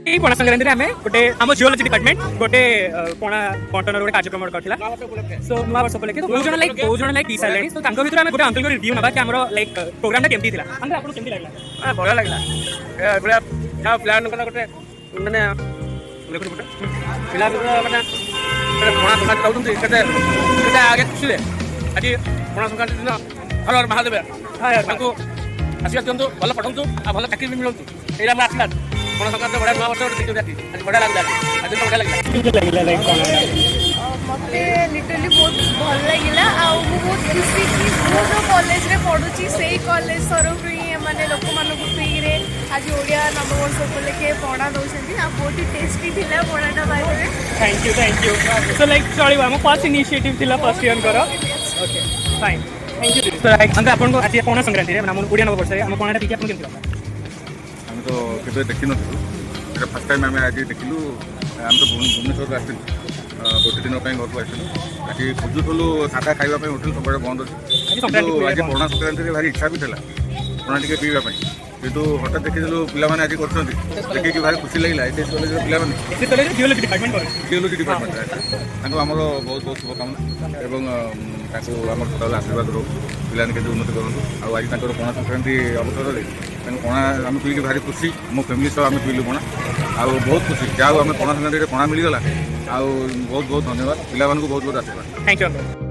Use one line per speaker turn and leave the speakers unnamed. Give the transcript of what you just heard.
এই পଣା সংক্রান্তি आम गोटे आम जियोलॉजी डिपार्टमेंट गोटे पणा बंटन गोटे कार्यक्रम करथिला सो नुआ वर्ष उपलक्षे दो जन लाइक टी साइलेंट तो तांको भितर आम गोटे अंकल को रिव्यू नबा कि हमरो लाइक प्रोग्राम टा केमती थिला अंकल आपको केमती लागला
बढ़िया लगला ए बड़ा क्या प्लान करना गोटे माने पिला माने पणा संक्रांति रहउछन केते केते आगे खुशी आज पणा संक्रांति दिन हर हर महादेव तांको आशीर्वाद दियंतु भल पठंतु आ भल चाकरी भी मिलंतु एला हम आशीर्वाद पणा संक्रांति बढ़िया नुआ वर्ष देखियो जाती आज बढ़िया लागला आज तो बढ़िया लागला
लाइक
मते लिटरली बहुत भल लगिला आ बहुत खुशी कि मो जो कॉलेज रे पढुची सेही कॉलेज तरफ ही माने लोक मानको फ्री रे आज ओडिया नववर्ष उपलक्षे पणा दउछंती आ बहुत ही टेस्टी थिला पणाटा by the way
thank you so like चलिबा हम फर्स्ट इनिशिएटिव थिला फर्स्ट ईयर करो okay fine thank you so like uncle आपन को आज पणा संक्रांति रे हम ओडिया नववर्ष रे हम पणाटा पीके आपन केमती लागला
हम तो केबे देखि नथिलु एटा फर्स्ट टाइम हम आज देखिलु हम तो भुवनेश्वर आसिलु गोटे दिन घर को आसिलु आज खोजुलु सादा खाइबा होटेल सब बंद अच्छे आज पणा संक्रांति भारी इच्छा भी था पणा टे पीवा किंतु हठात देखीलु पिलाने आज कर देखिए भारी खुशी लगे एस कॉलेज पिलाने
जियोलॉजी डिपार्टमेंट
जियोलॉजी डिपार्टमेंट आमर बहुत बहुत शुभकामना एवं आम सदा आशीर्वाद रो पिलाने के उन्नति करूँ आज पणा संक्रांति अवसर में पणा आम पी भारी खुशी मो फैमिली सब आम पीलु पणा आउ बहुत खुशी जहाँ आम पणा संक्रांति पणा मिलगला आउ बहुत बहुत धन्यवाद पिला बहुत बहुत आशीर्वाद
थैंक यू